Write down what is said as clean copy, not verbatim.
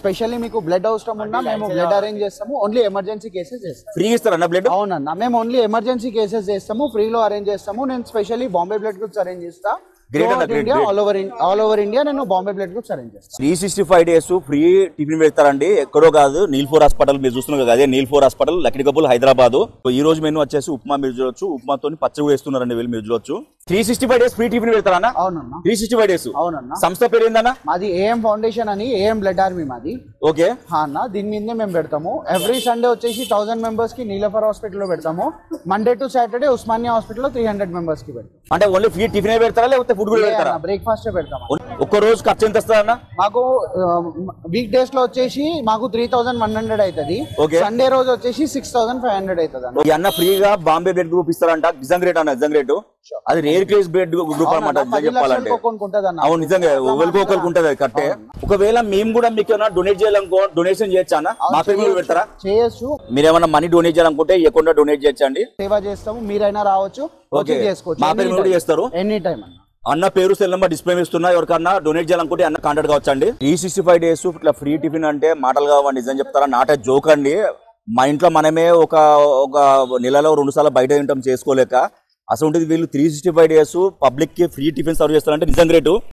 Specially మీకు blood అవసరం ఉన్నా మేము బ్లడ్ అరేంజ్ చేస్తాము. ఓన్లీ ఎమర్జెన్సీ కేసెస్ చేస్తాము. ఫ్రీ ఇస్తారన్న బ్లడ్? అవునన్నా, మేము ఓన్లీ ఎమర్జెన్సీ కేసెస్ చేస్తాము, ఫ్రీలో అరేంజ్ చేస్తాము. నేను specially Bombay blood groups arrange చేస్తా. ఆల్ ఓవర్ ఇండియా నేను బాంబే బ్లడ్ గ్రూప్స్ అరేంజ్ చేస్తాను. 365 days ఫ్రీ టిఫిన్ పెడతారండి. ఎక్కడో కాదు, నీల్ఫోర్ హాస్పిటల్ మీరు చూస్తున్నారు కదా, అదే నీల్ఫోర్ హాస్పిటల్, లక్డికబుల్, హైదరాబాద్. ఈ రోజు మెనూ వచ్చేసి ఉప్మా మీరు చూడొచ్చు, ఉప్మాతో పచ్చడి వేస్తున్నారండి వీళ్ళు, మీరు చూడొచ్చు. 365 days ఫ్రీ టిఫిన్ పెడతారన్న? అవునన్నా, 365 days. అవునన్నా. సంస్థ పేరు ఏందన్నా? మాది ఏఎం ఫౌండేషన్ అని, ఏఎం బ్లడ్ ఆర్మీ మాది. ఓకే అన్న, దీని మీదనే మేము పెడతాము. ఎవ్రీ సండే వచ్చేసి 1000 members కి నీలఫర్ హాస్పిటల్ లో పెడతాము. Monday to Saturday Osmania hospital లో 300 members కి పెడతాం. అంటే ఓన్లీ ఫ్రీ టిఫిన్ పెడతారా లేకపోతే ఫుడ్ కూడా పెడతారా? బ్రేక్ఫాస్ట్ పెడతాం. ఒక్క రోజు ఖర్చు ఎంత వస్తుందన్న? మాకు వీక్ డేస్ లో వచ్చేసి మాకు 3100 అవుతుంది. సండే రోజు వచ్చేసి 6500 అవుతుంది. ఈ అన్న ఫ్రీగా బాంబే బ్లడ్ గ్రూప్ ఇస్తారంట. నిజం రేట్ అన్న, నిజం రేటు. అది రేర్ కేస్ బ్లడ్ గ్రూప్ అనమాట చెప్పాలంటే. అవును, నిజంగా ఒకరికి ఒకరికి ఉంటది అది కట్టే. ఒకవేళ మేము కూడా మీకు ఏమైనా డొనేట్ చేయాలనుకో, డొనేషన్ చేయొచ్చా అన్న? మా పేరు మీద పెడతారా? చేయొచ్చు. మీరు ఏమైనా మనీ డొనేట్ చేయాలనుకుంటే అకౌంట్ డొనేట్ చేయొచ్చండి. సేవ చేస్తాము, మీరైనా రావచ్చు, చేసుకోవచ్చు. మా పేరు కూడా చేస్తారు ఎనీ టైం. అన్న పేరు, సెల్ నెంబర్ డిస్ప్లే ఇస్తున్నా. ఎవరికన్నా డొనేట్ చేయాలనుకుంటే అన్న కాంటాక్ట్ కావచ్చండి. 365 days ఇట్లా ఫ్రీ టిఫిన్ అంటే మాటలు కావండి, నిజం చెప్తారా, నాట్ జోక్ అండి. మా ఇంట్లో మనమే ఒక నెలలో 2 సార్లు బయట తింటాం చేసుకోలేక. అసలు వీళ్ళు 365 days పబ్లిక్ కి ఫ్రీ టిఫిన్ సర్వ్ చేస్తారంటే నిజం గ్రేట్.